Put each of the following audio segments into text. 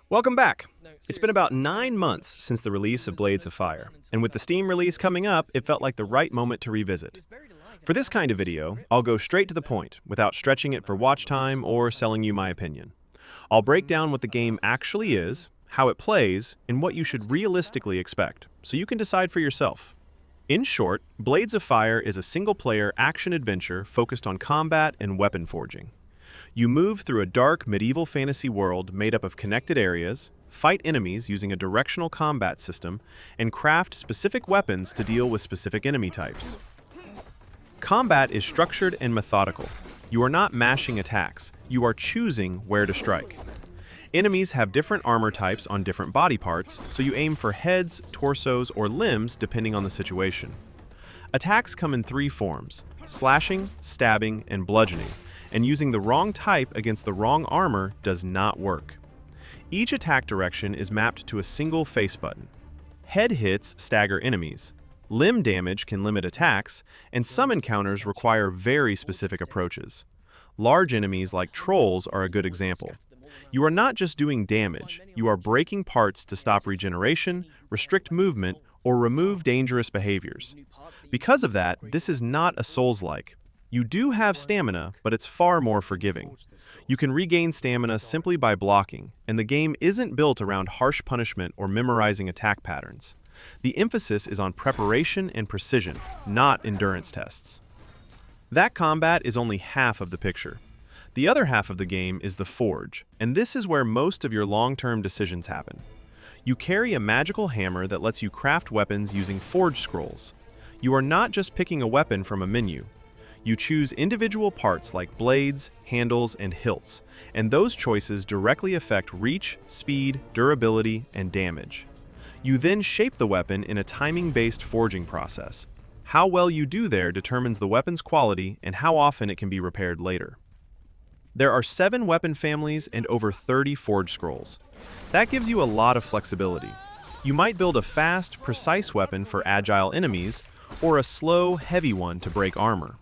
Welcome back. It's been about 9 months since the release of Blades of Fire, and with the Steam release coming up, it felt like the right moment to revisit. For this kind of video, I'll go straight to the point, without stretching it for watch time or selling you my opinion. I'll break down what the game actually is, how it plays, and what you should realistically expect, so you can decide for yourself. In short, Blades of Fire is a single-player action-adventure focused on combat and weapon forging. You move through a dark medieval fantasy world made up of connected areas, fight enemies using a directional combat system, and craft specific weapons to deal with specific enemy types. Combat is structured and methodical. You are not mashing attacks, you are choosing where to strike. Enemies have different armor types on different body parts, so you aim for heads, torsos, or limbs depending on the situation. Attacks come in three forms: slashing, stabbing, and bludgeoning, and using the wrong type against the wrong armor does not work. Each attack direction is mapped to a single face button. Head hits stagger enemies. Limb damage can limit attacks, and some encounters require very specific approaches. Large enemies like trolls are a good example. You are not just doing damage, you are breaking parts to stop regeneration, restrict movement, or remove dangerous behaviors. Because of that, this is not a Souls-like. You do have stamina, but it's far more forgiving. You can regain stamina simply by blocking, and the game isn't built around harsh punishment or memorizing attack patterns. The emphasis is on preparation and precision, not endurance tests. That combat is only half of the picture. The other half of the game is the Forge, and this is where most of your long-term decisions happen. You carry a magical hammer that lets you craft weapons using forge scrolls. You are not just picking a weapon from a menu. You choose individual parts like blades, handles, and hilts, and those choices directly affect reach, speed, durability, and damage. You then shape the weapon in a timing-based forging process. How well you do there determines the weapon's quality and how often it can be repaired later. There are 7 weapon families and over 30 forge scrolls. That gives you a lot of flexibility. You might build a fast, precise weapon for agile enemies, or a slow, heavy one to break armor.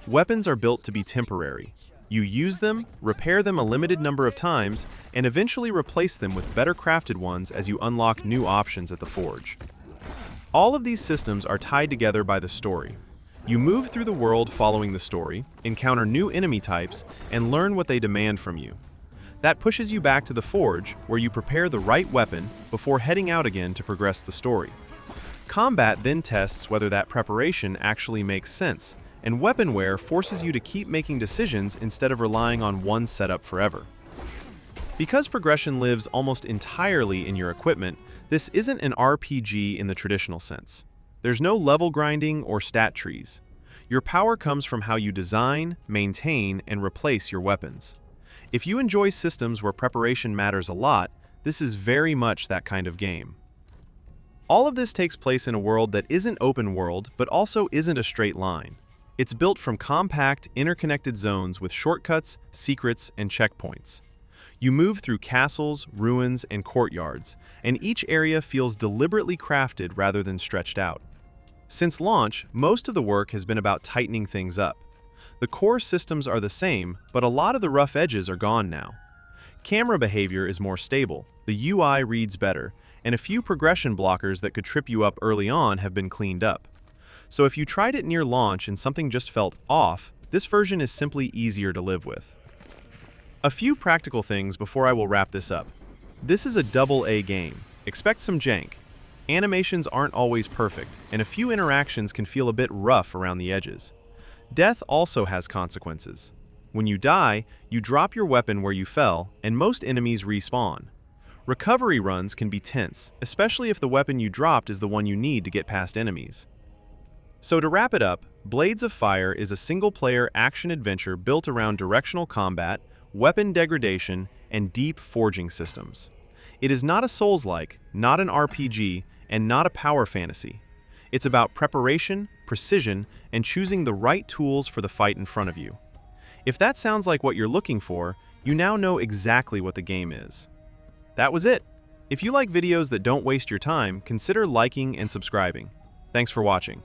Weapons are built to be temporary. You use them, repair them a limited number of times, and eventually replace them with better crafted ones as you unlock new options at the forge. All of these systems are tied together by the story. You move through the world following the story, encounter new enemy types, and learn what they demand from you. That pushes you back to the forge, where you prepare the right weapon before heading out again to progress the story. Combat then tests whether that preparation actually makes sense, and weaponware forces you to keep making decisions instead of relying on one setup forever. Because progression lives almost entirely in your equipment, this isn't an RPG in the traditional sense. There's no level grinding or stat trees. Your power comes from how you design, maintain, and replace your weapons. If you enjoy systems where preparation matters a lot, this is very much that kind of game. All of this takes place in a world that isn't open world, but also isn't a straight line. It's built from compact, interconnected zones with shortcuts, secrets, and checkpoints. You move through castles, ruins, and courtyards, and each area feels deliberately crafted rather than stretched out. Since launch, most of the work has been about tightening things up. The core systems are the same, but a lot of the rough edges are gone now. Camera behavior is more stable, the UI reads better, and a few progression blockers that could trip you up early on have been cleaned up. So if you tried it near launch and something just felt off, this version is simply easier to live with. A few practical things before I will wrap this up. This is a AA game. Expect some jank. Animations aren't always perfect, and a few interactions can feel a bit rough around the edges. Death also has consequences. When you die, you drop your weapon where you fell, and most enemies respawn. Recovery runs can be tense, especially if the weapon you dropped is the one you need to get past enemies. So to wrap it up, Blades of Fire is a single-player action-adventure built around directional combat, weapon degradation, and deep forging systems. It is not a Souls-like, not an RPG, and not a power fantasy. It's about preparation, precision, and choosing the right tools for the fight in front of you. If that sounds like what you're looking for, you now know exactly what the game is. That was it. If you like videos that don't waste your time, consider liking and subscribing. Thanks for watching.